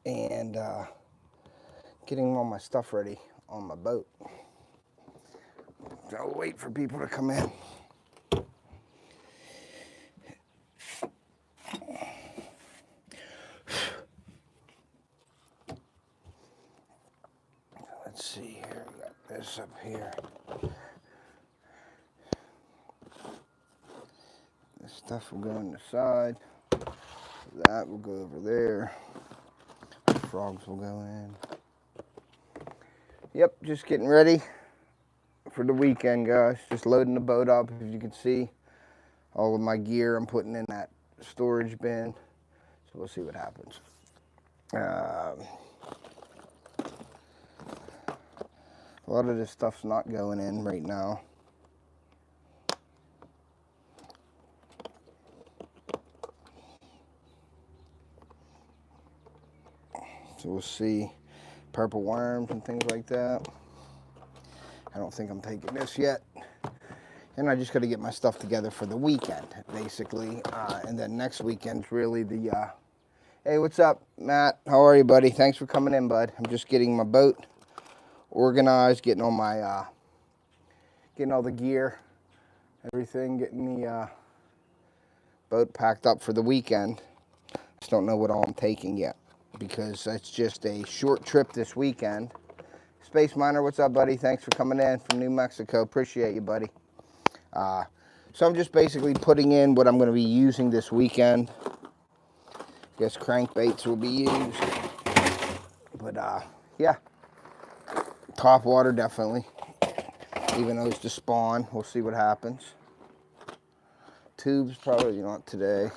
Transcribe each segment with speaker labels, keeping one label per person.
Speaker 1: and getting all my stuff ready on my boat. So I'll wait for people to come in. Let's see here, we got this up here. This stuff will go on the side. That will go over there. The frogs will go in. Yep, just getting ready for the weekend, guys. Just loading the boat up. As you can see, all of my gear I'm putting in that storage bin. So we'll see what happens. A lot of this stuff's not going in right now. So we'll see. Purple worms and things like that. I don't think I'm taking this yet. And I just got to get my stuff together for the weekend, basically. And then next weekend's really the... Hey, what's up, Matt? How are you, buddy? Thanks for coming in, bud. I'm just getting my boat organized, getting all my... getting all the gear, everything, getting the boat packed up for the weekend. Just don't know what all I'm taking yet, because it's just a short trip this weekend. Space Miner, what's up, buddy? Thanks for coming in from New Mexico. Appreciate you, buddy. So I'm just basically putting in what I'm going to be using this weekend. I guess crankbaits will be used. But, yeah. Top water, definitely. Even those to spawn. We'll see what happens. Tubes, probably not today.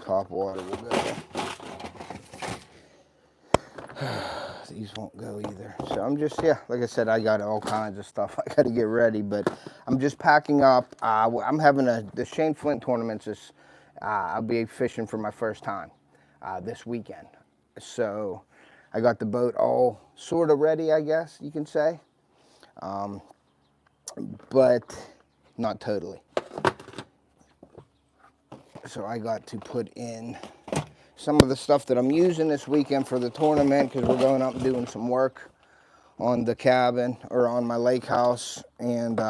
Speaker 1: Top water will go. These won't go either. So I'm just, yeah, like I said, I got all kinds of stuff I got to get ready, but I'm just packing up. I'm having the Shane Flint tournaments. I'll be fishing for my first time this weekend. So I got the boat all sort of ready, I guess you can say, but not totally. So I got to put in some of the stuff that I'm using this weekend for the tournament, because we're going up and doing some work on the cabin or on my lake house, and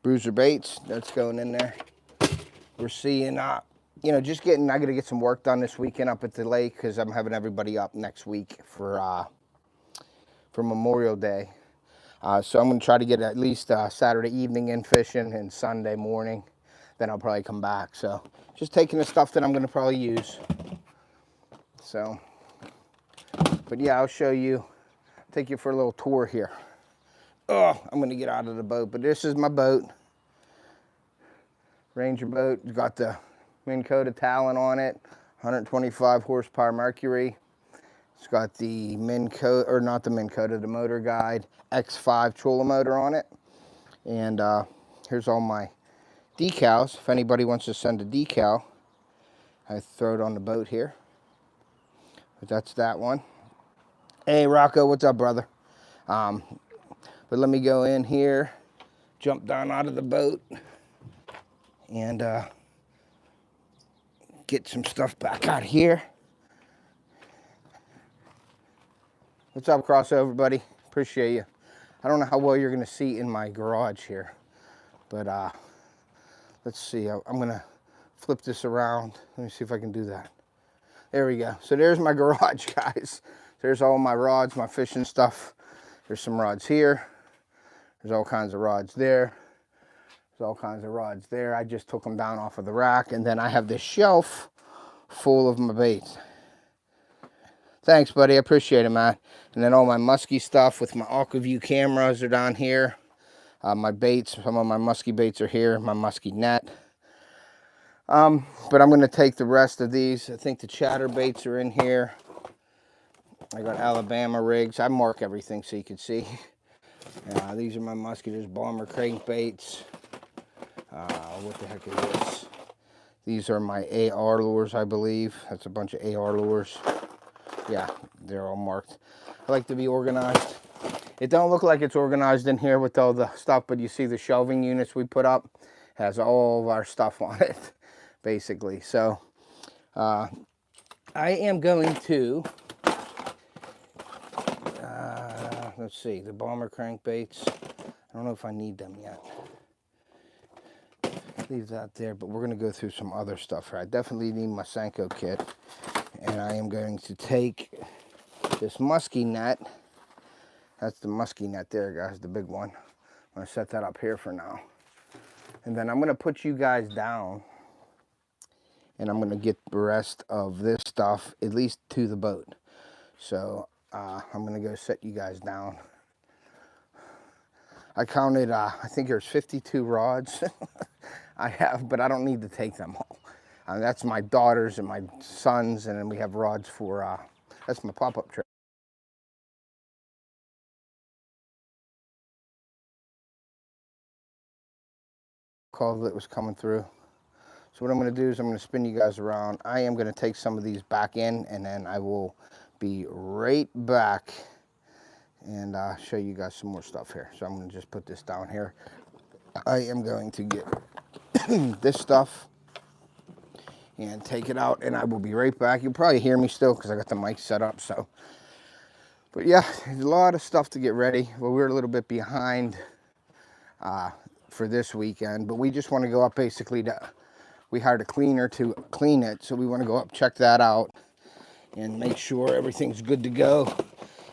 Speaker 1: bruiser baits, that's going in there. We're seeing, you know, just getting, I got to get some work done this weekend up at the lake, because I'm having everybody up next week for Memorial Day. So I'm going to try to get at least Saturday evening in fishing and Sunday morning. Then I'll probably come back. So just taking the stuff that I'm going to probably use. So, but yeah, I'll show you, take you for a little tour here. Oh, I'm going to get out of the boat, but this is my boat. Ranger boat. It's got the Minn Kota Talon on it, 125 horsepower Mercury. It's got the Minn Kota, or not the Minn Kota, the Motor Guide X5 Chola motor on it. And here's all my decals. If anybody wants to send a decal, I throw it on the boat here. But that's that one. Hey, Rocco, what's up, brother? But let me go in here, jump down out of the boat, and get some stuff back out here. What's up, Crossover, buddy? Appreciate you. I don't know how well you're going to see in my garage here, but let's see. I'm going to flip this around. Let me see if I can do that. There we go. So there's my garage, guys. There's all my rods, my fishing stuff. There's some rods here. There's all kinds of rods there. There's all kinds of rods there. I just took them down off of the rack, and then I have this shelf full of my baits. Thanks, buddy. I appreciate it, man. And then all my musky stuff with my AquaView cameras are down here. My baits, some of my musky baits are here. My musky net. But I'm going to take the rest of these. I think the chatter baits are in here. I got Alabama rigs. I mark everything so you can see. These are my musky. There's bomber crankbaits. What the heck is this? These are my AR lures, I believe. That's a bunch of AR lures. Yeah, they're all marked. I like to be organized. It don't look like it's organized in here with all the stuff, but you see the shelving units we put up. It has all of our stuff on it, basically. So, I am going to, let's see, the bomber crankbaits. I don't know if I need them yet. Leave that there, but we're going to go through some other stuff here. I definitely need my Senko kit, and I am going to take this musky net. That's the musky net there, guys, the big one. I'm going to set that up here for now. And then I'm going to put you guys down, and I'm going to get the rest of this stuff at least to the boat. So I'm going to go set you guys down. I counted, I think there's 52 rods I have, but I don't need to take them all. That's my daughters and my sons, and then we have rods for, that's my pop-up trip. Call that was coming through. So what I'm going to do is I'm going to spin you guys around. I am going to take some of these back in, and then I will be right back and show you guys some more stuff here. So I'm going to just put this down here. I am going to get this stuff and take it out, and I will be right back. You'll probably hear me still because I got the mic set up. So, but yeah, there's a lot of stuff to get ready. Well, we're a little bit behind for this weekend, but we just want to go up basically to, we hired a cleaner to clean it. So we want to go up, check that out, and make sure everything's good to go.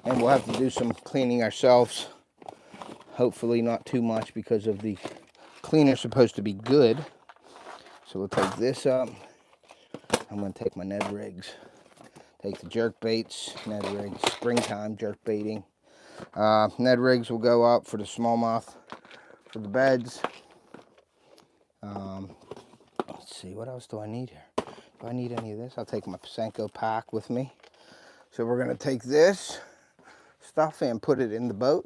Speaker 1: And we'll have to do some cleaning ourselves. Hopefully not too much because of the cleaner's supposed to be good. So we'll take this up. I'm going to take my Ned rigs. Take the jerk baits, Ned rigs, springtime jerk baiting. Ned rigs will go up for the smallmouth, for the beds. Let's see, what else do I need here? Do I need any of this? I'll take my Senko pack with me. So we're going to take this stuff and put it in the boat.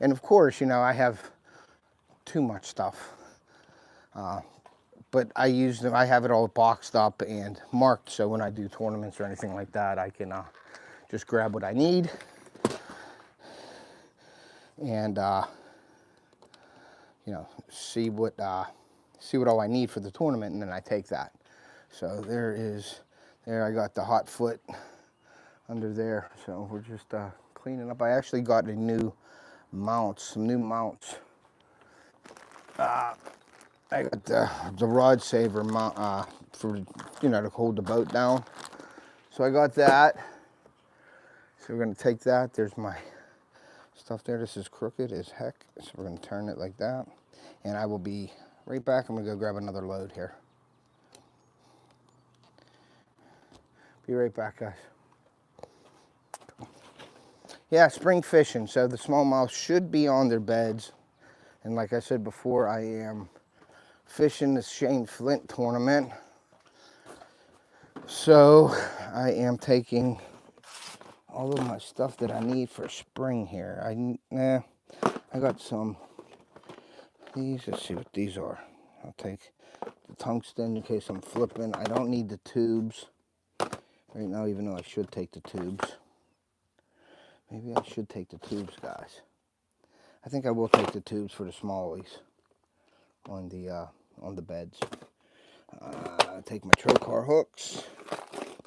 Speaker 1: And of course, you know, I have too much stuff. But I use them, I have it all boxed up and marked, so when I do tournaments or anything like that, I can just grab what I need and you know, see what all I need for the tournament, and then I take that. So there I got the hot foot under there. So we're just cleaning up. I actually got a new mounts, some new mounts. I got the rod saver mount for, you know, to hold the boat down. So I got that. So we're going to take that. There's my stuff there. This is crooked as heck. So we're going to turn it like that. And I will be right back. I'm going to go grab another load here. Be right back, guys. Yeah, spring fishing. So the smallmouth should be on their beds. And like I said before, I am fishing the Shane Flint tournament. So I am taking all of my stuff that I need for spring here. I got some these. Let's see what these are. I'll take the tungsten in case I'm flipping. I don't need the tubes right now, even though I should take the tubes. Maybe I should take the tubes, guys. I think I will take the tubes for the smallies on the beds. Take my trocar hooks.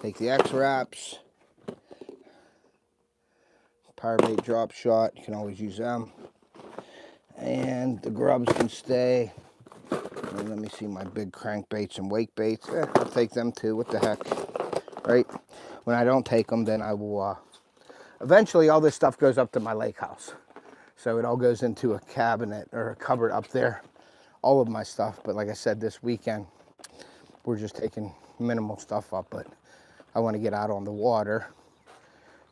Speaker 1: Take the X-Wraps. Powerbait drop shot. You can always use them. And the grubs can stay. And let me see my big crankbaits and wake baits. I'll take them too. What the heck? Right? When I don't take them, then I will... eventually, all this stuff goes up to my lake house. So it all goes into a cabinet or a cupboard up there. All of my stuff. But like I said, this weekend, we're just taking minimal stuff up. But I want to get out on the water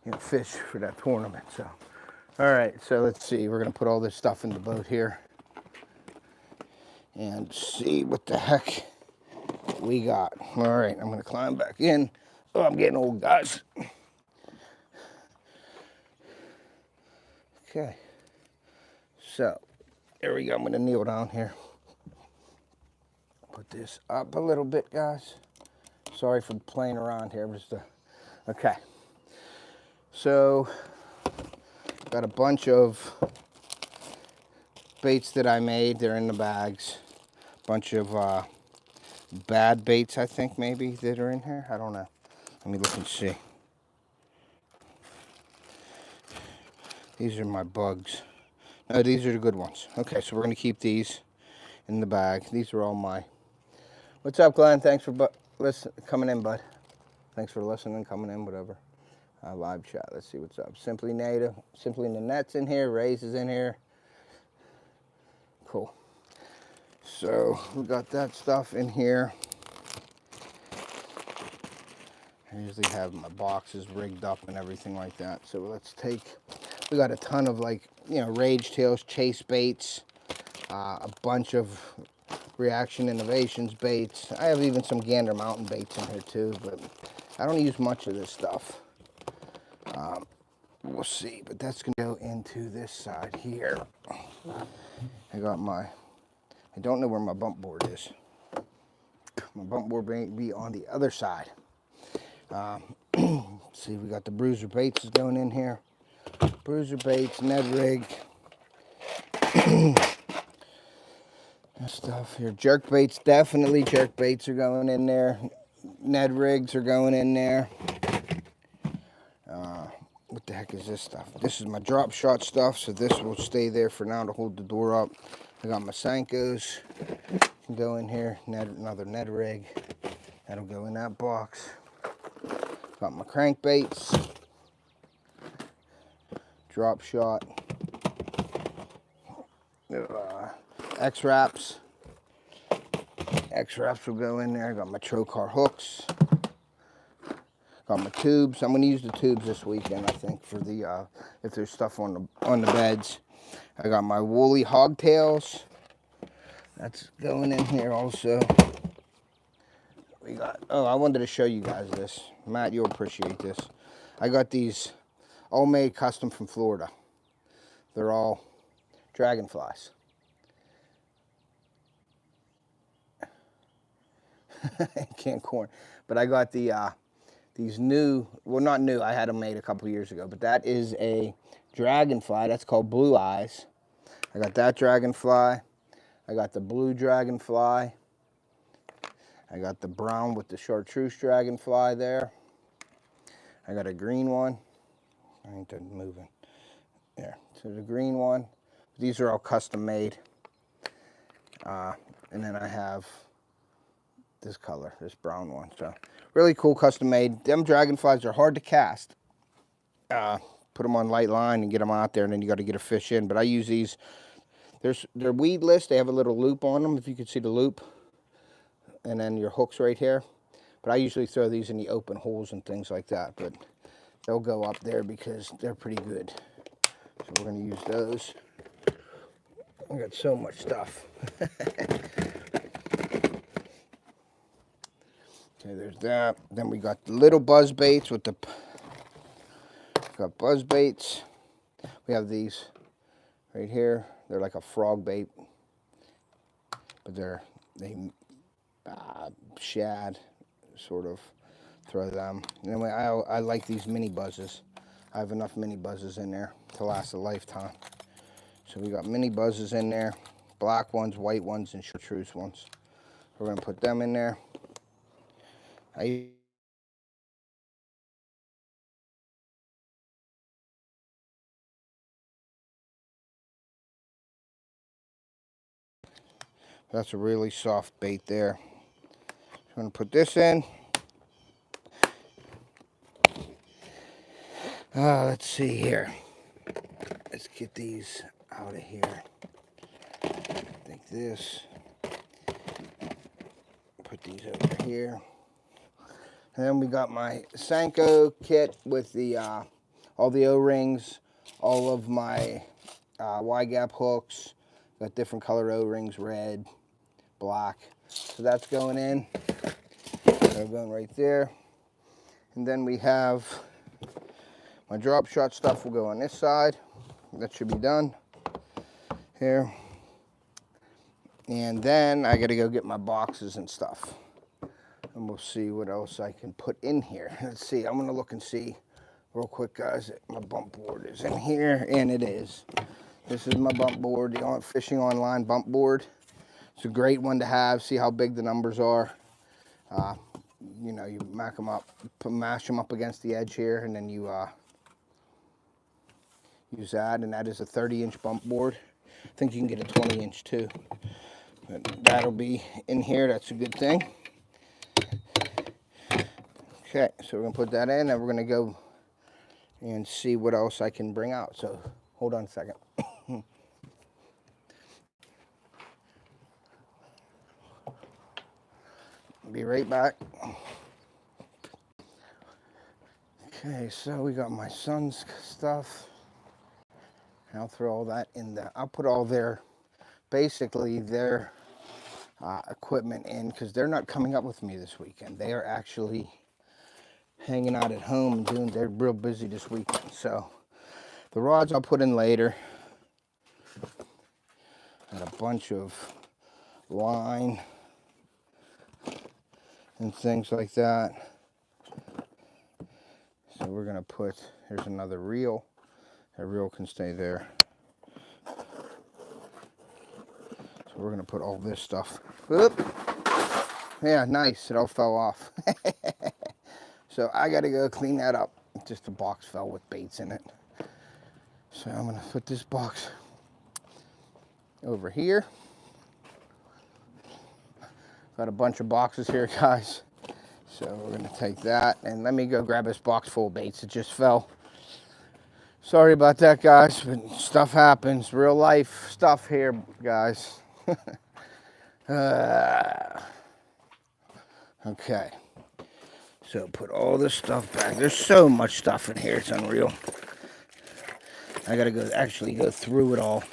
Speaker 1: and fish for that tournament. So, all right. So let's see. We're going to put all this stuff in the boat here. And see what the heck we got. All right. I'm going to climb back in. Oh, I'm getting old, guys. Okay. So, there we go. I'm going to kneel down here. Put this up a little bit, guys. Sorry for playing around here. Okay. So, got a bunch of baits that I made. They're in the bags. Bunch of bad baits, I think, maybe, that are in here. I don't know. Let me look and see. These are my bugs. No, these are the good ones. Okay, so we're going to keep these in the bag. These are all my... What's up, Glenn? Thanks for coming in, bud. Thanks for listening, coming in, whatever. Live chat. Let's see what's up. Simply Native. Simply Nanette's in here. Ray's is in here. Cool. So we got that stuff in here. I usually have my boxes rigged up and everything like that. So let's take... We got a ton of, like, you know, rage tails, chase baits, a bunch of Reaction Innovations baits. I have even some Gander Mountain baits in here too, but I don't use much of this stuff. We'll see, but that's gonna go into this side here. I got my, I don't know where my bump board is. My bump board may be on the other side. See, we got the bruiser baits is going in here. Bruiser baits, Ned rig. Stuff here. Jerk baits, definitely jerk baits are going in there. Ned rigs are going in there. What the heck is this stuff? This is my drop shot stuff, so this will stay there for now to hold the door up. I got my SENKOs. Can go in here. Another Ned rig. That'll go in that box. Got my crankbaits. Drop shot. X-Wraps. X-Wraps will go in there. I got my Trocar hooks. Got my tubes. I'm going to use the tubes this weekend, I think, for the if there's stuff on the beds. I got my woolly hogtails. That's going in here also. We got, oh, I wanted to show you guys this. Matt, you'll appreciate this. I got these all made custom from Florida. They're all dragonflies. Canned corn. But I got the these new, well, not new, I had them made a couple years ago, but that is a dragonfly. That's called Blue Eyes. I got that dragonfly. I got the blue dragonfly. I got the brown with the chartreuse dragonfly there. I got a green one. I ain't done moving. There, so the green one. These are all custom made. And then I have this color, this brown one. So really cool, custom made. Them dragonflies are hard to cast. Put them on light line and get them out there, and then you got to get a fish in. But I use these. They're weedless. They have a little loop on them, if you can see the loop. And then your hook's right here. But I usually throw these in the open holes and things like that. But they'll go up there because they're pretty good. So we're going to use those. I got so much stuff. Okay, there's that. Then we got the little buzz baits with the... Got buzz baits. We have these right here. They're like a frog bait. But they shad, sort of. Throw them. Anyway, I like these mini buzzes. I have enough mini buzzes in there to last a lifetime. So we got mini buzzes in there. Black ones, white ones, and chartreuse ones. We're going to put them in there. That's a really soft bait there. I'm going to put this in. Let's see here. Let's get these out of here. Take this. Put these over here. And then we got my Senko kit with the all the O-rings, all of my Y-gap hooks. Got different color O-rings, red, black. So that's going in. They're going right there. And then we have my drop shot stuff will go on this side. That should be done here. And then I got to go get my boxes and stuff. And we'll see what else I can put in here. Let's see. I'm going to look and see real quick, guys. My bump board is in here, and it is. This is my bump board, the Fishing Online bump board. It's a great one to have. See how big the numbers are. you know, you mash them up against the edge here, and then you use that, and that is a 30-inch bump board. I think you can get a 20-inch too, but that'll be in here. That's a good thing. Okay, so we're gonna put that in, and we're gonna go and see what else I can bring out. So hold on a second. Be right back. Okay, so we got my son's stuff. I'll throw all that in there. I'll put all their, basically their equipment in, because they're not coming up with me this weekend. They are actually hanging out at home and they're real busy this weekend. So the rods I'll put in later. Got a bunch of line and things like that. So we're gonna put, here's another reel. That reel can stay there. So we're gonna put all this stuff. Whoop. Yeah, nice, it all fell off. So I gotta go clean that up. Just a box fell with baits in it. So I'm gonna put this box over here. Got a bunch of boxes here, guys. So we're gonna take that, and let me go grab this box full of baits. It just fell. Sorry about that, guys, but stuff happens. Real life stuff here, guys. Okay. So put all this stuff back. There's so much stuff in here, it's unreal. I gotta actually go through it all.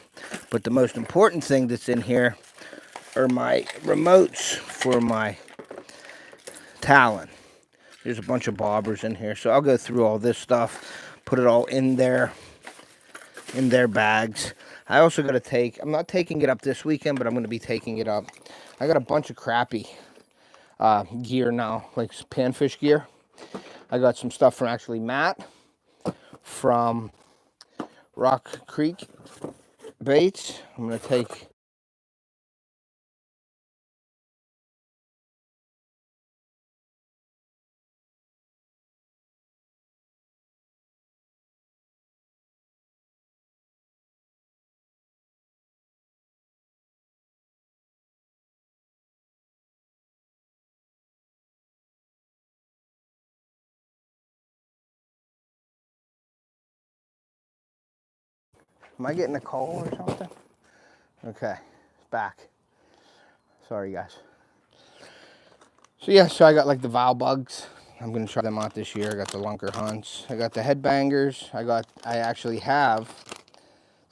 Speaker 1: But the most important thing that's in here are my remotes for my Talon. There's a bunch of bobbers in here, so I'll go through all this stuff, put it all in their bags. I also got to take, I'm not taking it up this weekend, but I'm going to be taking it up. I got a bunch of crappy gear now, like panfish gear. I got some stuff from actually Matt from Rock Creek Baits. I'm going to take Am I getting a call or something? Okay, back. Sorry, guys. So yeah, so I got like the Val bugs. I'm gonna try them out this year. I got the Lunker Hunts. I got the headbangers. I actually have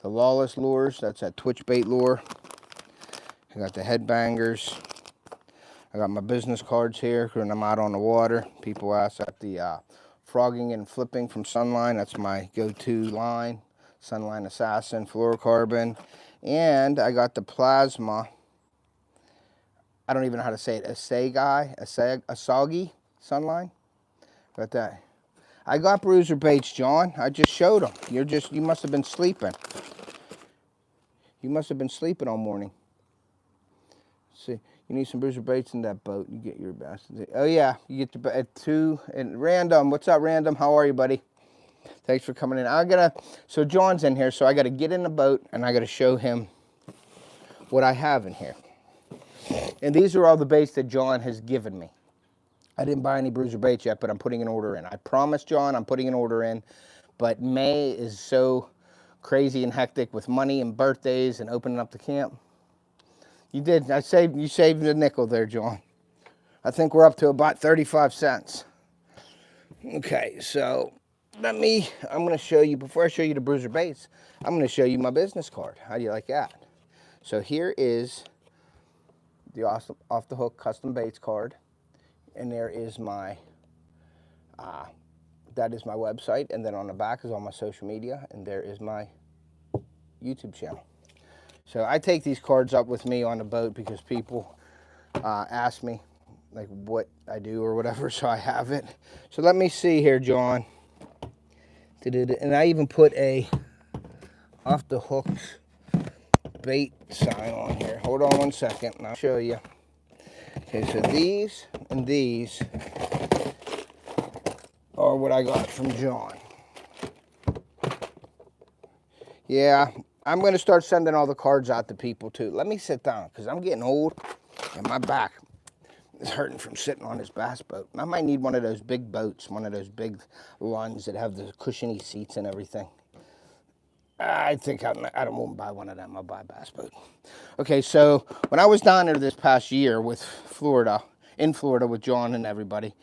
Speaker 1: the Lawless lures. That's that Twitch bait lure. I got the headbangers. I got my business cards here when I'm out on the water. People ask at the frogging and flipping from Sunline. That's my go-to line. Sunline Assassin, fluorocarbon. And I got the plasma. I don't even know how to say it. Asagi Sunline. Got that. I got bruiser baits, John. I just showed them. You must have been sleeping. You must have been sleeping all morning. Let's see, you need some bruiser baits in that boat. You get your best. Oh yeah, you get the at 2. And Random, what's up, Random? How are you, buddy? Thanks for coming in. So John's in here, so I gotta get in the boat and I gotta show him what I have in here. And these are all the baits that John has given me. I didn't buy any bruiser baits yet, but I'm putting an order in. I promised John I'm putting an order in, but May is so crazy and hectic with money and birthdays and opening up the camp. You did. You saved a nickel there, John. I think we're up to about 35 cents. Okay, so I'm going to show you, before I show you the bruiser baits, I'm going to show you my business card. How do you like that? So here is the awesome Off the Hook custom baits card. And there is my, that is my website. And then on the back is all my social media. And there is my YouTube channel. So I take these cards up with me on the boat because people ask me like what I do or whatever, so I have it. So let me see here, John. And I even put a Off the Hook bait sign on here. Hold on one second and I'll show you. Okay, so these and these are what I got from John. Yeah, I'm going to start sending all the cards out to people too. Let me sit down because I'm getting old and my back is hurting from sitting on this bass boat. I might need one of those big boats, one of those big ones that have the cushiony seats and everything. I think I don't want to buy one of them. I'll buy a bass boat. Okay, so when I was down there this past year with in Florida with John and everybody,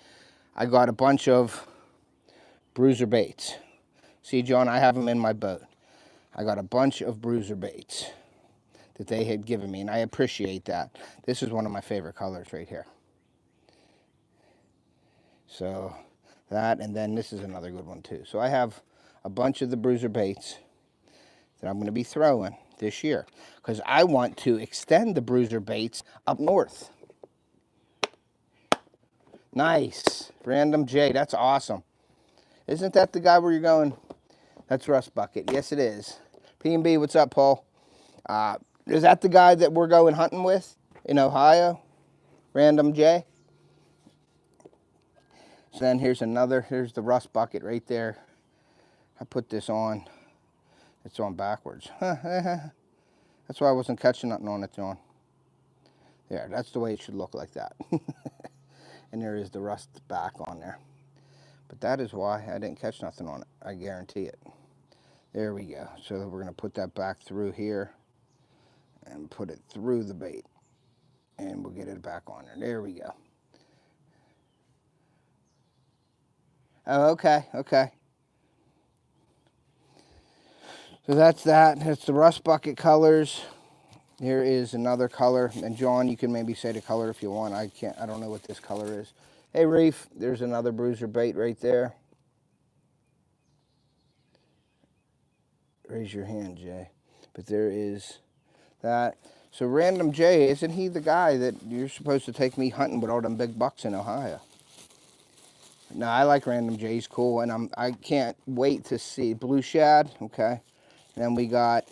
Speaker 1: I got a bunch of bruiser baits. See, John, I have them in my boat. I got a bunch of bruiser baits that they had given me, and I appreciate that. This is one of my favorite colors right here. So that, and then this is another good one too. So I have a bunch of the bruiser baits that I'm going to be throwing this year because I want to extend the bruiser baits up north. Nice. Random J, that's awesome. Isn't that the guy where you're going? That's Rust Bucket. Yes, it is. P&B, what's up, Paul? Is that the guy that we're going hunting with in Ohio? Random J? So then here's the Rust Bucket right there. I put this on. It's on backwards. That's why I wasn't catching nothing on it, John. There, that's the way it should look, like that. And there is the rust back on there. But that is why I didn't catch nothing on it. I guarantee it. There we go. So we're going to put that back through here and put it through the bait. And we'll get it back on there. There we go. Oh, okay, okay. So that's that. That's the Rust Bucket colors. Here is another color. And John, you can maybe say the color if you want. I don't know what this color is. Hey, Reef, there's another bruiser bait right there. Raise your hand, Jay. But there is that. So Random Jay, isn't he the guy that you're supposed to take me hunting with all them big bucks in Ohio? No, I like Random J. He's cool, and I can't wait to see Blue Shad. Okay, and then we got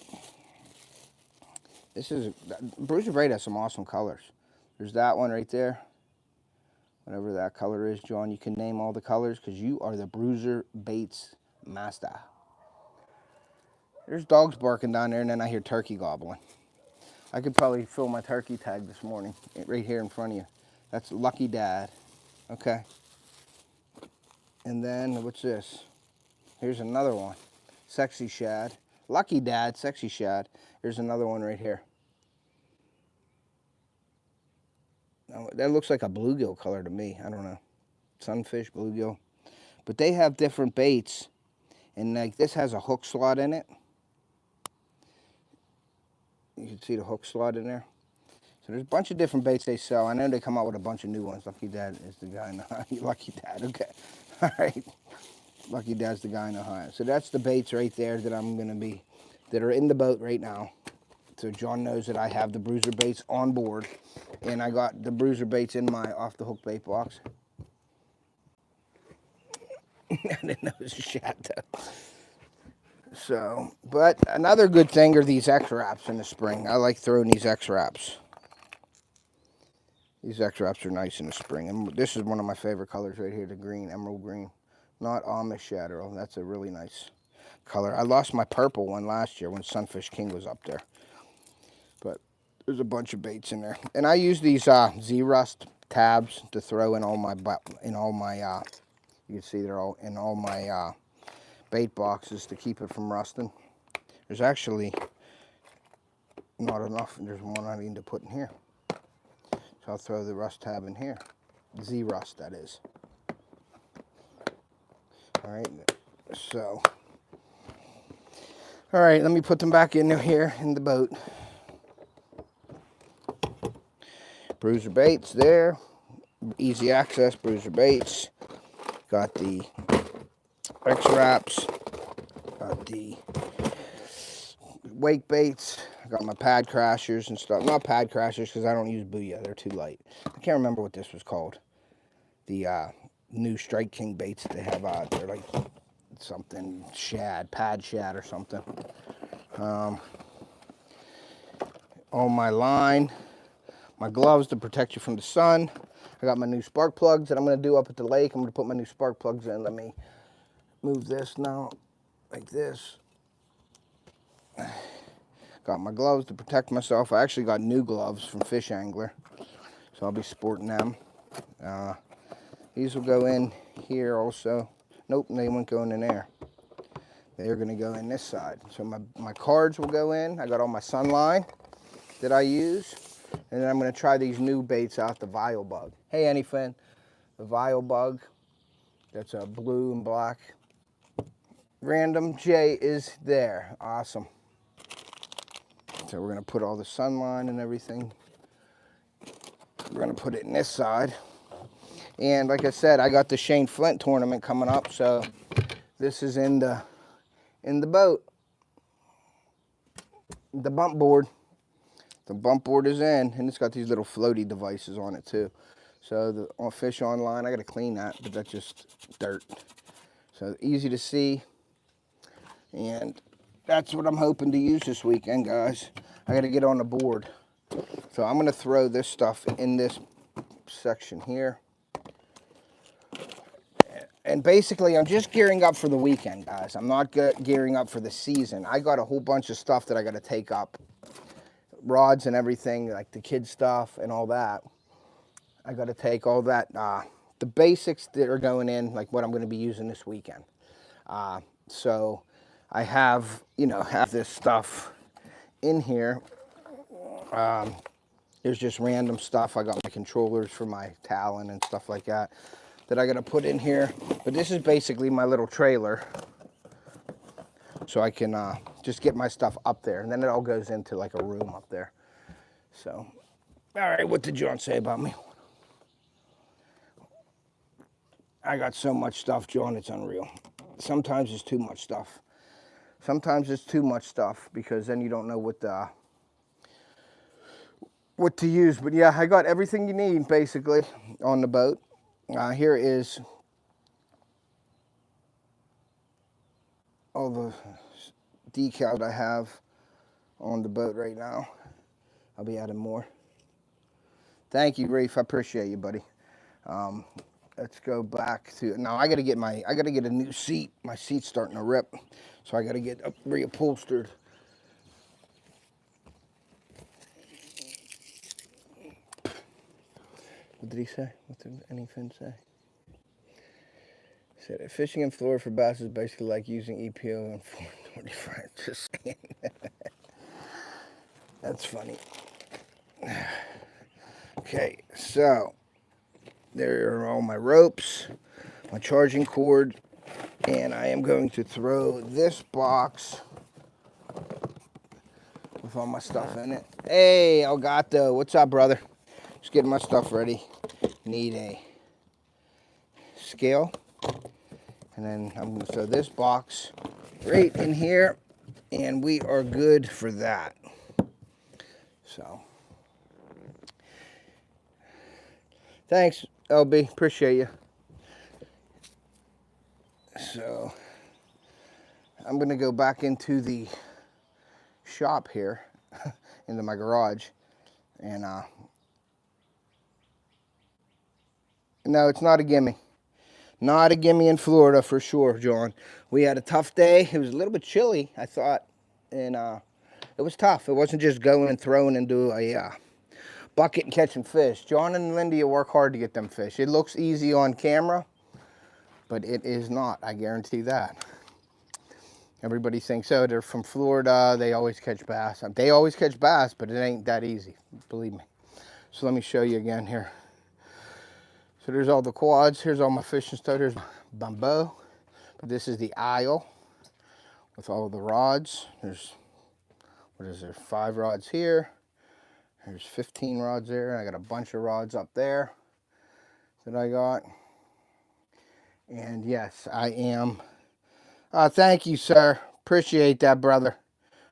Speaker 1: Bruiser Braid has some awesome colors. There's that one right there. Whatever that color is, John, you can name all the colors because you are the Bruiser Baits master. There's dogs barking down there, and then I hear turkey gobbling. I could probably fill my turkey tag this morning right here in front of you. That's Lucky Dad. Okay. And then, what's this? Here's another one. Sexy Shad. Lucky Dad, Sexy Shad. Here's another one right here. Now, that looks like a bluegill color to me. I don't know. Sunfish, bluegill. But they have different baits. And like this has a hook slot in it. You can see the hook slot in there. So there's a bunch of different baits they sell. I know they come out with a bunch of new ones. Lucky Dad is the guy in Ohio. Lucky Dad, okay. All right. Lucky Dad's the guy in Ohio. So that's the baits right there that I'm going to be, that are in the boat right now. So John knows that I have the bruiser baits on board. And I got the bruiser baits in my off-the-hook bait box. I didn't know it was a Shad though. So, but another good thing are these X-Wraps in the spring. I like throwing these X-Wraps. These X-Wraps are nice in the spring. And this is one of my favorite colors right here, the green, emerald green. Not Amish Shadow. That's a really nice color. I lost my purple one last year when Sunfish King was up there. But there's a bunch of baits in there. And I use these Z-Rust tabs to throw in all my, you can see they're all in all my bait boxes to keep it from rusting. There's actually not enough. There's one I need to put in here. So I'll throw the rust tab in here. Z-Rust, that is. All right, so. All right, let me put them back in here in the boat. Bruiser baits there. Easy access bruiser baits. Got the X-Wraps. Got the wake baits. I got my pad crashers and stuff. Not pad crashers because I don't use Booyah. They're too light. I can't remember what this was called. The new Strike King baits that they have out. They're like something Shad, pad Shad or something. On my line, my gloves to protect you from the sun. I got my new spark plugs that I'm going to do up at the lake. I'm going to put my new spark plugs in. Let me move this now, like this. Got my gloves to protect myself. I actually got new gloves from FishAngler, so I'll be sporting them. These will go in here also. Nope, they won't go in there. They're going to go in this side. So my cards will go in. I got all my sunline that I use. And then I'm going to try these new baits out, the Vial Bug. Hey, Anyfin, the Vial Bug. That's a blue and black. Random J is there. Awesome. So we're going to put all the sunline and everything. We're going to put it in this side. And like I said, I got the Shane Flint tournament coming up, so this is in the boat. The bump board. The bump board is in, and it's got these little floaty devices on it too. So on Fish Online, I got to clean that, but that's just dirt. So easy to see. And that's what I'm hoping to use this weekend, guys. I got to get on the board. So I'm going to throw this stuff in this section here. And basically, I'm just gearing up for the weekend, guys. I'm not gearing up for the season. I got a whole bunch of stuff that I got to take up. Rods and everything, like the kid stuff and all that. I got to take all that, the basics that are going in, like what I'm going to be using this weekend. So I have, have this stuff in here. There's just random stuff. I got my controllers for my Talon and stuff like that I got to put in here. But this is basically my little trailer. So I can just get my stuff up there. And then it all goes into like a room up there. So, all right, what did John say about me? I got so much stuff, John, it's unreal. Sometimes it's too much stuff. Sometimes it's too much stuff because then you don't know what to use. But yeah, I got everything you need basically on the boat. Here is all the decals I have on the boat right now. I'll be adding more. Thank you, Reef. I appreciate you, buddy. Let's go back to now. I gotta get a new seat. My seat's starting to rip, so I gotta get reupholstered. What did he say? What did Anyfin say? He said fishing in Florida for bass is basically like using EPO and 425. Just saying. That's funny. Okay, so there are all my ropes, my charging cord, and I am going to throw this box with all my stuff in it. Hey, Elgato, what's up, brother? Just getting my stuff ready. Need a scale, and then I'm going to throw this box right in here, and we are good for that. So, thanks, LB. Appreciate you. So, I'm going to go back into the shop here, into my garage, and no, it's not a gimme. Not a gimme in Florida for sure, John. We had a tough day. It was a little bit chilly, I thought, and it was tough. It wasn't just going and throwing into a bucket and catching fish. John and Lindy work hard to get them fish. It looks easy on camera, but it is not. I guarantee that. Everybody thinks, oh, they're from Florida. They always catch bass. They always catch bass, but it ain't that easy. Believe me. So let me show you again here. So there's all the quads. Here's all my fishing stuff. Here's bamboo. But this is the aisle with all the rods. There's, what is there, 5 rods here. There's 15 rods there. I got a bunch of rods up there that I got. And yes, I am. Thank you, sir. Appreciate that, brother.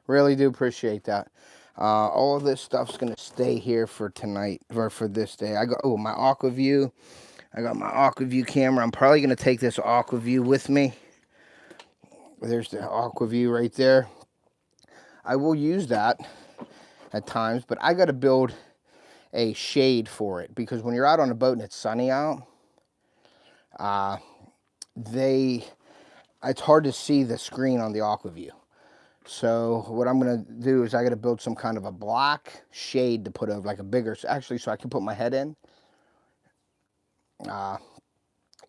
Speaker 1: Really do appreciate that. All of this stuff's going to stay here for tonight, or for this day. I got, oh, my AquaView. I got my AquaView camera. I'm probably going to take this AquaView with me. There's the AquaView right there. I will use that at times, but I got to build a shade for it, because when you're out on a boat and it's sunny out, it's hard to see the screen on the AquaView. So what I'm going to do is I got to build some kind of a black shade to put over, like a bigger, actually, so I can put my head in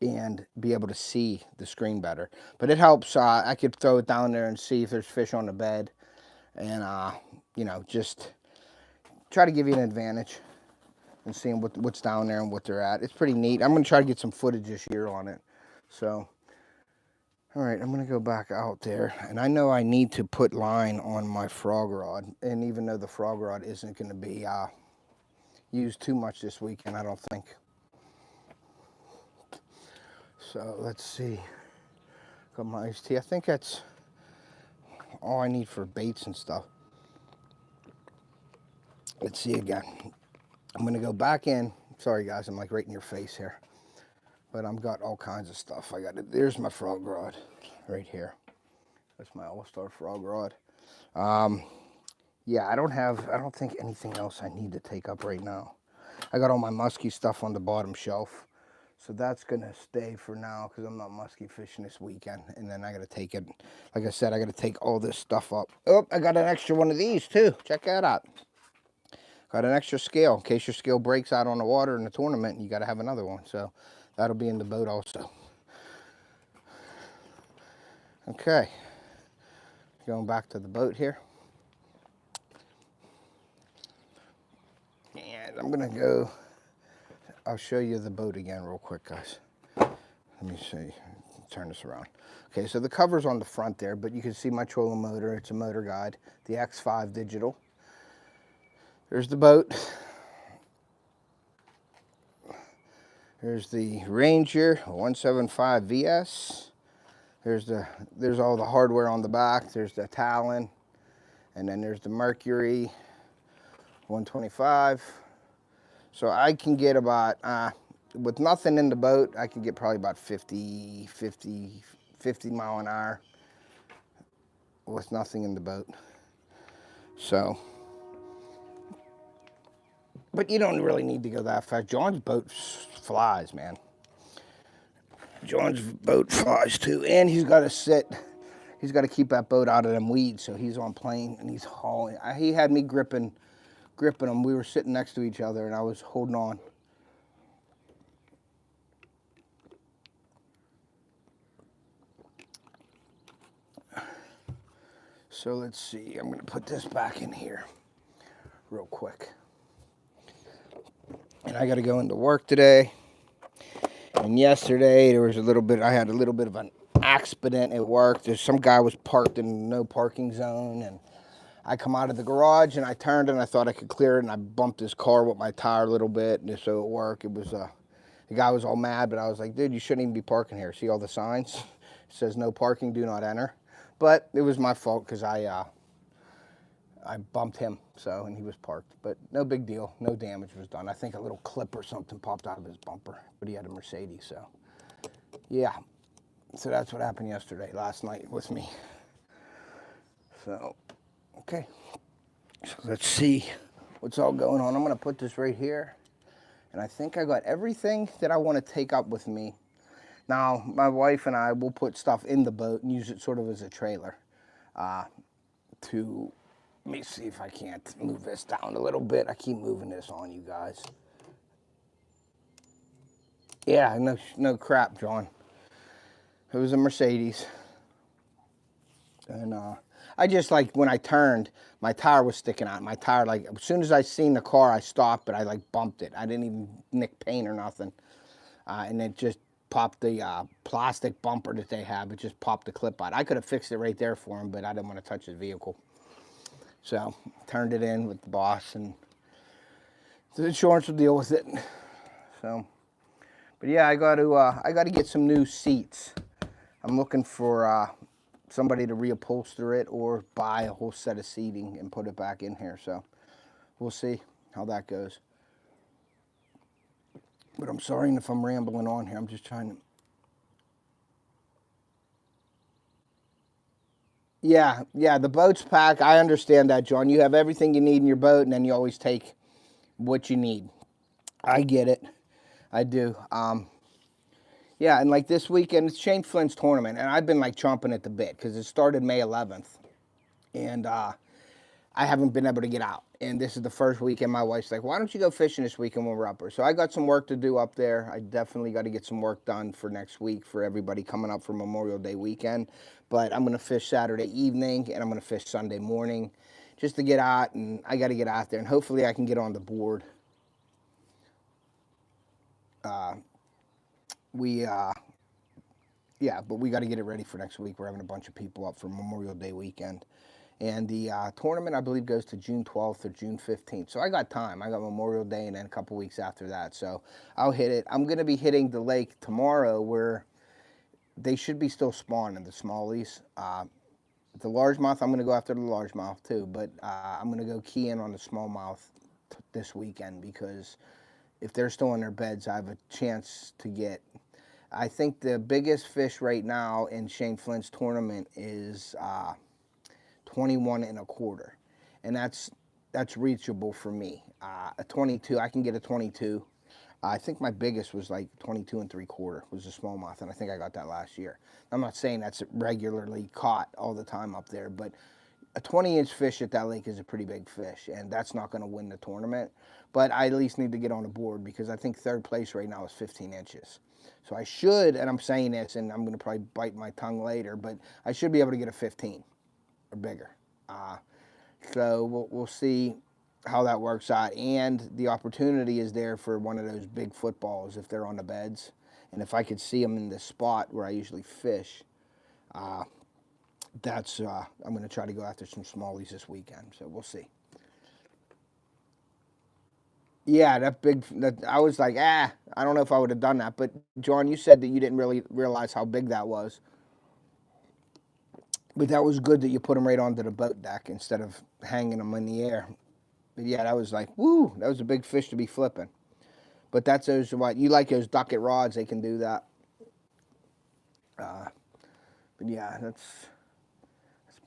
Speaker 1: and be able to see the screen better. But it helps. I could throw it down there and see if there's fish on the bed, and you know, just try to give you an advantage and seeing what's down there and what they're at. It's pretty neat. I'm going to try to get some footage this year on it. So, all right, I'm going to go back out there. And I know I need to put line on my frog rod. And even though the frog rod isn't going to be used too much this weekend, I don't think. So, let's see. Got my iced tea. I think that's all I need for baits and stuff. Let's see again. I'm going to go back in. Sorry, guys, I'm like right in your face here. But I've got all kinds of stuff. There's my frog rod right here. That's my all-star frog rod. Yeah, I don't think anything else I need to take up right now. I got all my musky stuff on the bottom shelf. So that's going to stay for now because I'm not musky fishing this weekend. And then I got to take it, like I said, I got to take all this stuff up. Oh, I got an extra one of these too. Check that out. Got an extra scale in case your scale breaks out on the water in the tournament, and you got to have another one. So that'll be in the boat also. Okay, going back to the boat here. And I'm gonna go, I'll show you the boat again real quick, guys. Let me see, turn this around. Okay, so the cover's on the front there, but you can see my trolling motor. It's a motor guide, the X5 digital. There's the boat. There's the Ranger 175 VS. There's all the hardware on the back. There's the Talon, and then there's the Mercury 125. So I can get about, with nothing in the boat, I can get probably about 50 mile an hour with nothing in the boat. So, but you don't really need to go that fast. John's boat flies, man. John's boat flies too, and he's got to sit. He's got to keep that boat out of them weeds, so he's on plane and he's hauling. He had me gripping him. We were sitting next to each other, and I was holding on. So let's see. I'm going to put this back in here real quick. And I got to go into work today. And yesterday there was I had a little bit of an accident at work. Some guy was parked in no parking zone, and I come out of the garage and I turned and I thought I could clear it, and I bumped his car with my tire a little bit, and so at work it was the guy was all mad, but I was like, dude, you shouldn't even be parking here. See all the signs? It says no parking, do not enter. But it was my fault because I bumped him, and he was parked. But no big deal. No damage was done. I think a little clip or something popped out of his bumper, but he had a Mercedes, so yeah. So that's what happened last night with me. So, okay. So let's see what's all going on. I'm going to put this right here, and I think I got everything that I want to take up with me. Now, my wife and I will put stuff in the boat and use it sort of as a trailer let me see if I can't move this down a little bit. I keep moving this on you guys. Yeah, no crap, John. It was a Mercedes. And I just, like, when I turned, my tire was sticking out. My tire, like, as soon as I seen the car, I stopped, but I, like, bumped it. I didn't even nick paint or nothing. And it just popped the plastic bumper that they have. It just popped the clip out. I could have fixed it right there for him, but I didn't want to touch his vehicle. So, turned it in with the boss, and the insurance will deal with it. So, but yeah, I got to get some new seats. I'm looking for somebody to reupholster it or buy a whole set of seating and put it back in here. So, we'll see how that goes. But I'm sorry if I'm rambling on here. I'm just trying to... Yeah, the boat's packed. I understand that, John. You have everything you need in your boat, and then you always take what you need. I get it. I do. Yeah, and like this weekend, it's Shane Flynn's tournament, and I've been like chomping at the bit because it started May 11th, and I haven't been able to get out. And this is the first weekend. My wife's like, "Why don't you go fishing this weekend when we're up there?" So I got some work to do up there. I definitely got to get some work done for next week for everybody coming up for Memorial Day weekend. But I'm gonna fish Saturday evening, and I'm gonna fish Sunday morning, just to get out. And I got to get out there, and hopefully I can get on the board. We Yeah, but we got to get it ready for next week. We're having a bunch of people up for Memorial Day weekend. And the tournament, I believe, goes to June 12th or June 15th. So I got time. I got Memorial Day and then a couple weeks after that. So I'll hit it. I'm going to be hitting the lake tomorrow where they should be still spawning, the smallies. The largemouth, I'm going to go after the largemouth too. But I'm going to go key in on the smallmouth this weekend because if they're still in their beds, I have a chance to get... I think the biggest fish right now in Shane Flynn's tournament is 21 and a quarter, and that's reachable for me. A 22, I can get a 22. I think my biggest was like 22 and 3/4 was a smallmouth, and I think I got that last year. I'm not saying that's regularly caught all the time up there, but a 20-inch fish at that lake is a pretty big fish, and that's not going to win the tournament. But I at least need to get on the board because I think third place right now is 15 inches. So I should, and I'm saying this, and I'm going to probably bite my tongue later, but I should be able to get a 15 or bigger. So we'll see how that works out. And the opportunity is there for one of those big footballs if they're on the beds. And if I could see them in the spot where I usually fish, I'm going to try to go after some smallies this weekend. So we'll see. Yeah, I was like, I don't know if I would have done that. But, John, you said that you didn't really realize how big that was. But that was good that you put them right onto the boat deck instead of hanging them in the air. But, yeah, that was like, woo, that was a big fish to be flipping. But that's those, what, you like those ducket rods, they can do that. But, yeah, that's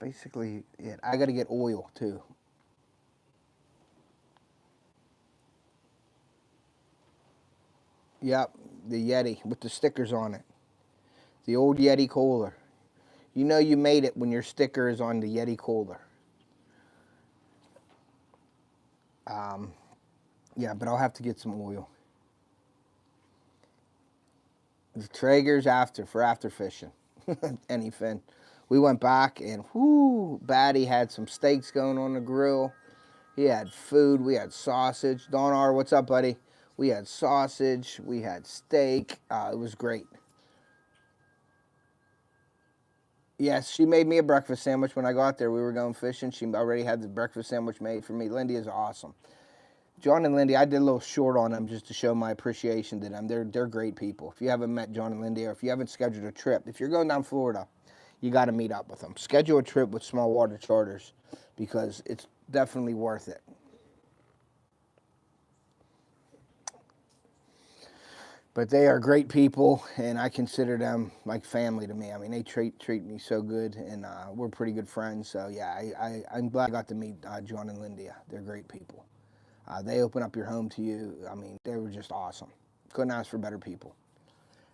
Speaker 1: basically it. I got to get oil, too. Yep, the Yeti with the stickers on it. The old Yeti cooler. You know you made it when your sticker is on the Yeti cooler. Yeah, but I'll have to get some oil. The Traeger's for after fishing. Anything. We went back and whoo, Batty had some steaks going on the grill. He had food. We had sausage. Don R, what's up, buddy? We had sausage. We had steak. It was great. Yes, she made me a breakfast sandwich when I got there. We were going fishing. She already had the breakfast sandwich made for me. Lindy is awesome. John and Lindy, I did a little short on them just to show my appreciation to them. They're great people. If you haven't met John and Lindy, or if you haven't scheduled a trip, if you're going down Florida, you got to meet up with them. Schedule a trip with Small Water Charters because it's definitely worth it. But they are great people, and I consider them like family to me. I mean, they treat me so good, and we're pretty good friends. So, yeah, I'm glad I got to meet John and Lindy. They're great people. They open up your home to you. I mean, they were just awesome. Couldn't ask for better people.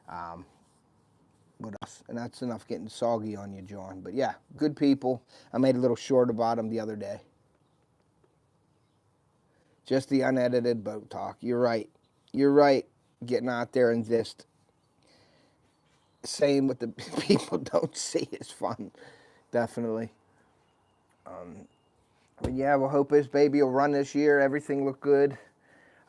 Speaker 1: What else? And that's enough getting soggy on you, John. But, yeah, good people. I made a little short about them the other day. Just the unedited boat talk. You're right. You're right. Getting out there and just saying what the people don't see is fun. Definitely. But yeah, we'll hope this baby will run this year. Everything looked good.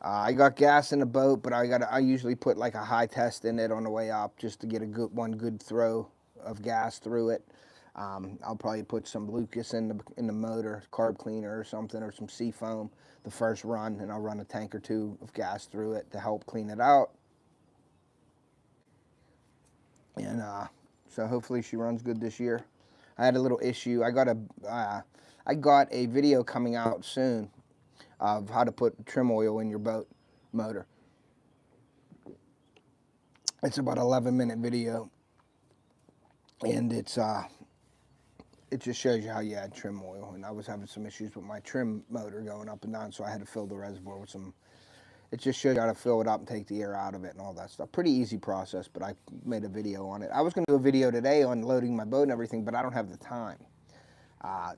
Speaker 1: I got gas in the boat, but I usually put like a high test in it on the way up just to get one good throw of gas through it. I'll probably put some Lucas in the motor, carb cleaner or something, or some sea foam the first run, and I'll run a tank or two of gas through it to help clean it out. And so hopefully she runs good this year. I had a little issue. I got a video coming out soon of how to put trim oil in your boat motor. It's about an 11-minute video, and it's it just shows you how you add trim oil. And I was having some issues with my trim motor going up and down, so I had to fill the reservoir with some. It just shows you how to fill it up and take the air out of it and all that stuff. Pretty easy process, but I made a video on it. I was going to do a video today on loading my boat and everything, but I don't have the time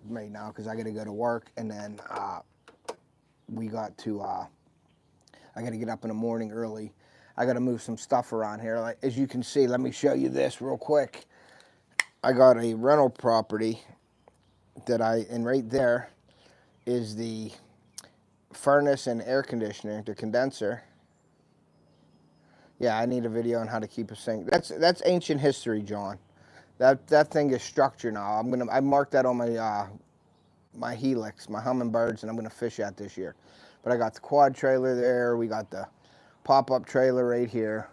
Speaker 1: right now because I got to go to work, and then we got to, I got to get up in the morning early. I got to move some stuff around here. Like, as you can see, let me show you this real quick. I got a rental property and right there is the furnace and air conditioner, the condenser. Yeah, I need a video on how to keep a sink. That's ancient history, John. That thing is structure now. I marked that on my my helix, my hummingbirds, and I'm gonna fish at this year. But I got the quad trailer there. We got the pop-up trailer right here,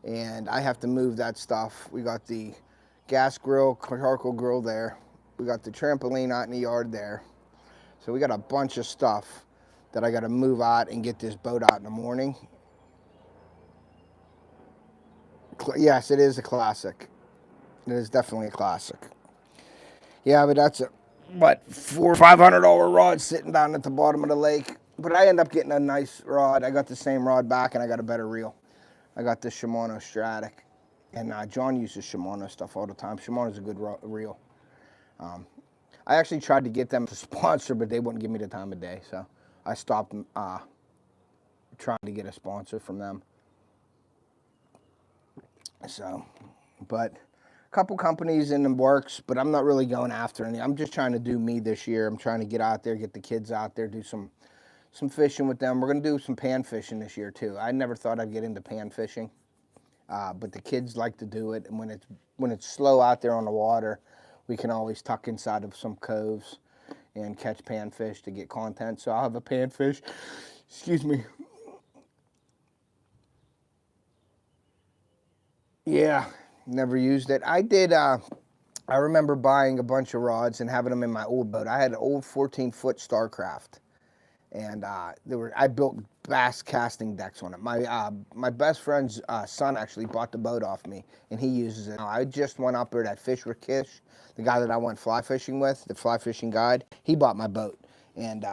Speaker 1: and I have to move that stuff. We got the gas grill, charcoal grill there. We got the trampoline out in the yard there. So we got a bunch of stuff that I got to move out and get this boat out in the morning. Yes, it is a classic. It is definitely a classic. Yeah, but that's a $400 or $500 rod sitting down at the bottom of the lake. But I end up getting a nice rod. I got the same rod back, and I got a better reel. I got the Shimano Stratic, and John uses Shimano stuff all the time. Shimano's a good reel. I actually tried to get them to sponsor, but they wouldn't give me the time of day, so I stopped trying to get a sponsor from them. So, but a couple companies in the works, but I'm not really going after any. I'm just trying to do me this year. I'm trying to get out there, get the kids out there, do some fishing with them. We're going to do some pan fishing this year too. I never thought I'd get into pan fishing, but the kids like to do it. And when it's slow out there on the water, we can always tuck inside of some coves and catch panfish to get content. So I'll have a panfish. Excuse me. Yeah, never used it. I did. I remember buying a bunch of rods and having them in my old boat. I had an old 14-foot Starcraft, and I built bass casting decks on it. My best friend's son actually bought the boat off me, and he uses it. I just went up there, that Fish with Kish, the guy that I went fly fishing with, the fly fishing guide. He bought my boat, and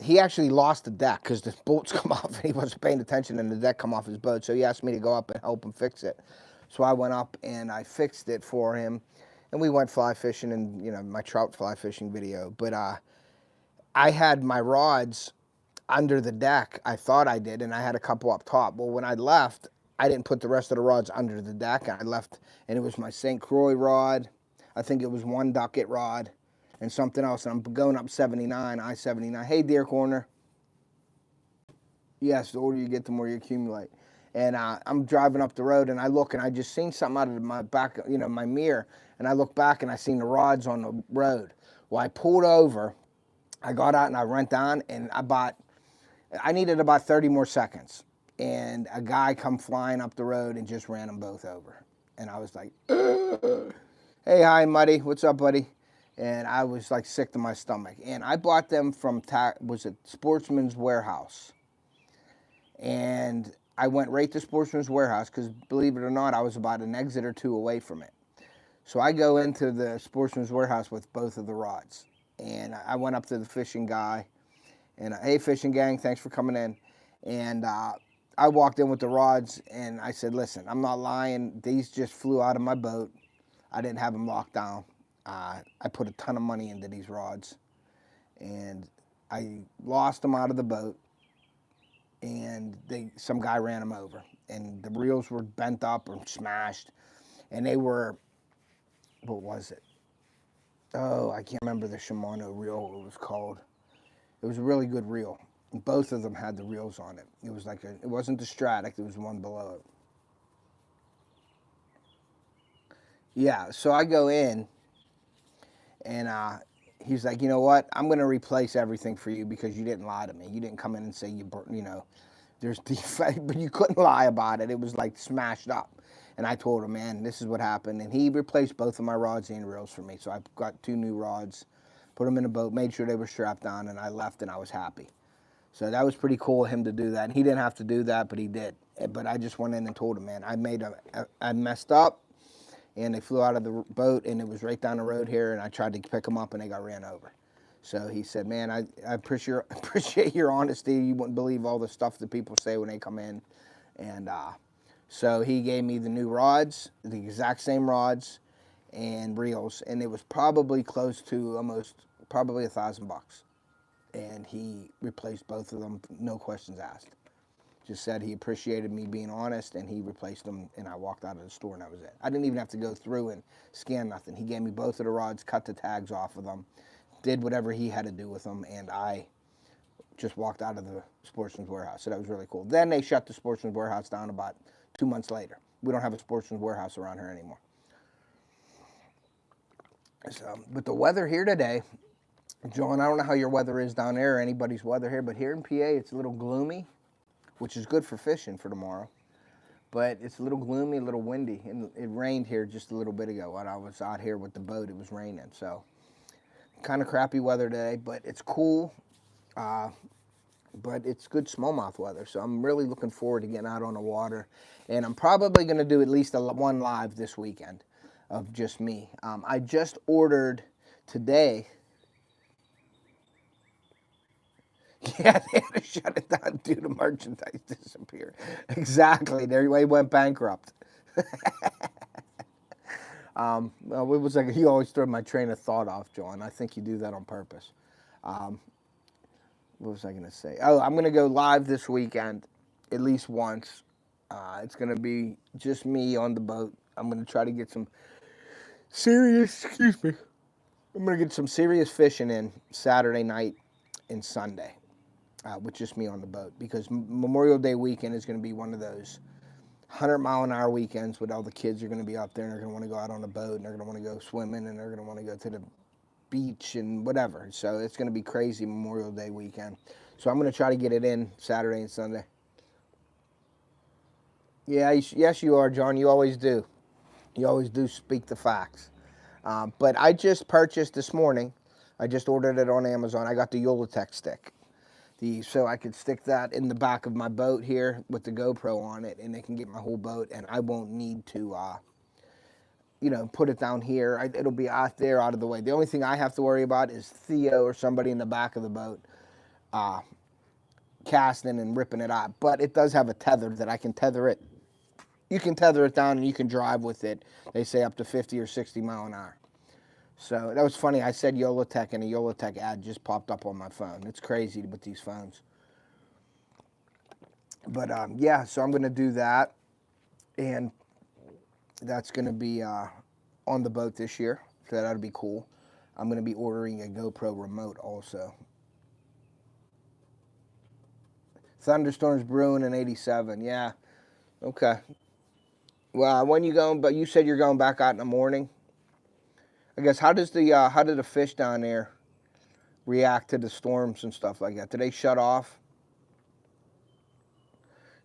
Speaker 1: he actually lost the deck because the bolts come off and he wasn't paying attention and the deck come off his boat. So he asked me to go up and help him fix it. So I went up and I fixed it for him, and we went fly fishing, and my trout fly fishing video. But I had my rods under the deck. I thought I did, and I had a couple up top. Well, when I left, I didn't put the rest of the rods under the deck. I left, and it was my St. Croix rod. I think it was one Duckett rod and something else. And I'm going up 79, I-79. Hey, Deer Corner. Yes, the older you get, the more you accumulate. And I'm driving up the road, and I look, and I just seen something out of my back, my mirror. And I look back, and I seen the rods on the road. Well, I pulled over. I got out, and I went down, and I needed about 30 more seconds. And a guy come flying up the road and just ran them both over. And I was like, ugh. Hey, hi, Muddy. What's up, buddy? And I was like sick to my stomach. And I bought them from, Sportsman's Warehouse. And I went right to Sportsman's Warehouse because, believe it or not, I was about an exit or two away from it. So I go into the Sportsman's Warehouse with both of the rods. And I went up to the fishing guy. And, hey, fishing gang, thanks for coming in. And I walked in with the rods, and I said, listen, I'm not lying. These just flew out of my boat. I didn't have them locked down. I put a ton of money into these rods, and I lost them out of the boat, and some guy ran them over, and the reels were bent up or smashed, and they were, what was it? Oh, I can't remember the Shimano reel it was called. It was a really good reel. Both of them had the reels on it. It was it wasn't the Stratic, it was one below it. Yeah, so I go in, and he's like, you know what? I'm going to replace everything for you because you didn't lie to me. You didn't come in and say there's defect, but you couldn't lie about it. It was like smashed up. And I told him, man, this is what happened. And he replaced both of my rods and reels for me. So I got 2 new rods, put them in the boat, made sure they were strapped on, and I left, and I was happy. So that was pretty cool of him to do that. And he didn't have to do that, but he did. But I just went in and told him, man, I messed up. and they flew out of the boat, and it was right down the road here, and I tried to pick them up, and they got ran over. So he said, man, I appreciate your honesty. You wouldn't believe all the stuff that people say when they come in. And so he gave me the new rods, the exact same rods and reels, and it was probably close to almost probably $1,000. And he replaced both of them, no questions asked. Just said he appreciated me being honest, and he replaced them, and I walked out of the store, and that was it. I didn't even have to go through and scan nothing. He gave me both of the rods, cut the tags off of them, did whatever he had to do with them, and I just walked out of the Sportsman's Warehouse. So that was really cool. Then they shut the Sportsman's Warehouse down about 2 months later. We don't have a Sportsman's Warehouse around here anymore. So, but the weather here today, John, I don't know how your weather is down there or anybody's weather here, but here in PA it's a little gloomy, which is good for fishing for tomorrow. But it's a little gloomy, a little windy, and it rained here just a little bit ago when I was out here with the boat. It was raining, so kind of crappy weather today, but it's cool. But it's good smallmouth weather, so I'm really looking forward to getting out on the water. And I'm probably going to do at least one live this weekend of just me. I just ordered today. Yeah, they had to shut it down due to merchandise disappear. Exactly, they went bankrupt. Well, it was like you always throw my train of thought off, John. I think you do that on purpose. What was I going to say? Oh, I'm going to go live this weekend at least once. It's going to be just me on the boat. I'm going to try to get some serious, I'm going to get some serious fishing in Saturday night and Sunday with just me on the boat, because Memorial Day weekend is going to be one of those 100-mile-an-hour weekends when all the kids are going to be up there, and they're going to want to go out on the boat, and they're going to want to go swimming, and they're going to want to go to the beach and whatever. So it's going to be crazy Memorial Day weekend. So I'm going to try to get it in Saturday and Sunday. Yeah, yes you are, John. You always do. You always do speak the facts. But I just purchased this morning. I just ordered it on Amazon. I got the Yolatech stick. So I could stick that in the back of my boat here with the GoPro on it, and it can get my whole boat, and I won't need to put it down here. It'll be out there, out of the way. The only thing I have to worry about is Theo or somebody in the back of the boat casting and ripping it out. But it does have a tether that I can tether it. You can tether it down and you can drive with it. They say up to 50 or 60 mile an hour. So that was funny. I said Yolatech, and a Yolatech ad just popped up on my phone. It's crazy with these phones. But yeah, so I'm going to do that. And that's going to be on the boat this year, so that'll be cool. I'm going to be ordering a GoPro remote also. Thunderstorms brewing in 87. Yeah, okay. Well, when you going? But you said you're going back out in the morning. I guess how do the fish down there react to the storms and stuff like that? Do they shut off?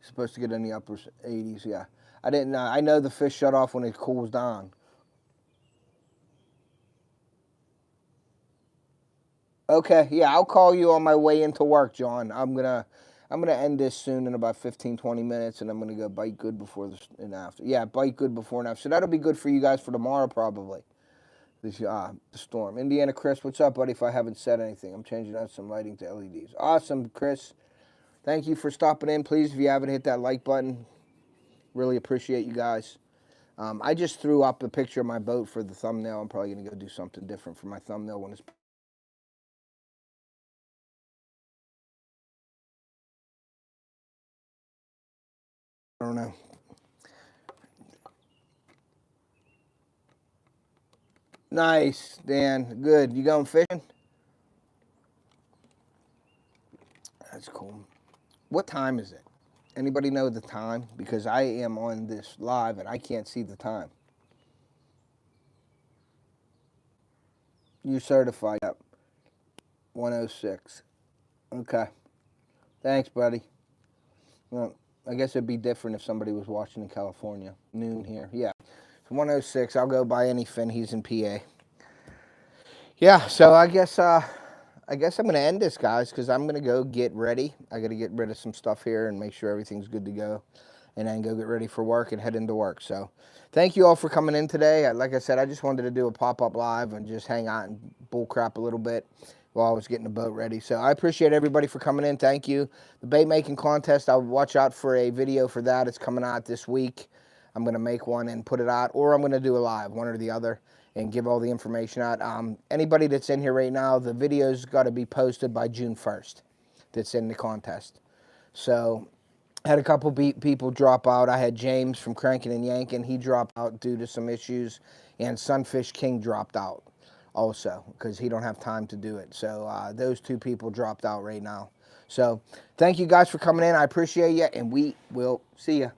Speaker 1: Supposed to get in the upper 80s. Yeah. I didn't know. I know the fish shut off when it cools down. Okay, yeah, I'll call you on my way into work, John. I'm gonna end this soon in about 15, 20 minutes, and I'm gonna go bite good before and after. Yeah, bite good before and after. So that'll be good for you guys for tomorrow, probably. The storm. Indiana Chris, what's up, buddy? If I haven't said anything, I'm changing out some lighting to LEDs. Awesome, Chris. Thank you for stopping in. Please, if you haven't hit that like button, really appreciate you guys. I just threw up a picture of my boat for the thumbnail. I'm probably going to go do something different for my thumbnail when it's... I don't know. Nice, Dan. Good. You going fishing? That's cool. What time is it? Anybody know the time? Because I am on this live and I can't see the time. You certified. Yep. 106. Okay. Thanks, buddy. Well, I guess it'd be different if somebody was watching in California. Noon here. Yeah. It's 106. I'll go buy any fin. He's in PA. Yeah, so I guess I'm going to end this, guys, because I'm going to go get ready. I got to get rid of some stuff here and make sure everything's good to go. and then go get ready for work and head into work. So thank you all for coming in today. Like I said, I just wanted to do a pop-up live and just hang out and bull crap a little bit while I was getting the boat ready. So I appreciate everybody for coming in. Thank you. The bait making contest, I'll watch out for a video for that. It's coming out this week. I'm going to make one and put it out, or I'm going to do a live, one or the other, and give all the information out. Anybody that's in here right now, the video's got to be posted by June 1st that's in the contest. So I had a couple people drop out. I had James from Crankin' and Yankin'. He dropped out due to some issues, and Sunfish King dropped out also because he don't have time to do it. So those two people dropped out right now. So thank you guys for coming in. I appreciate you, and we will see you.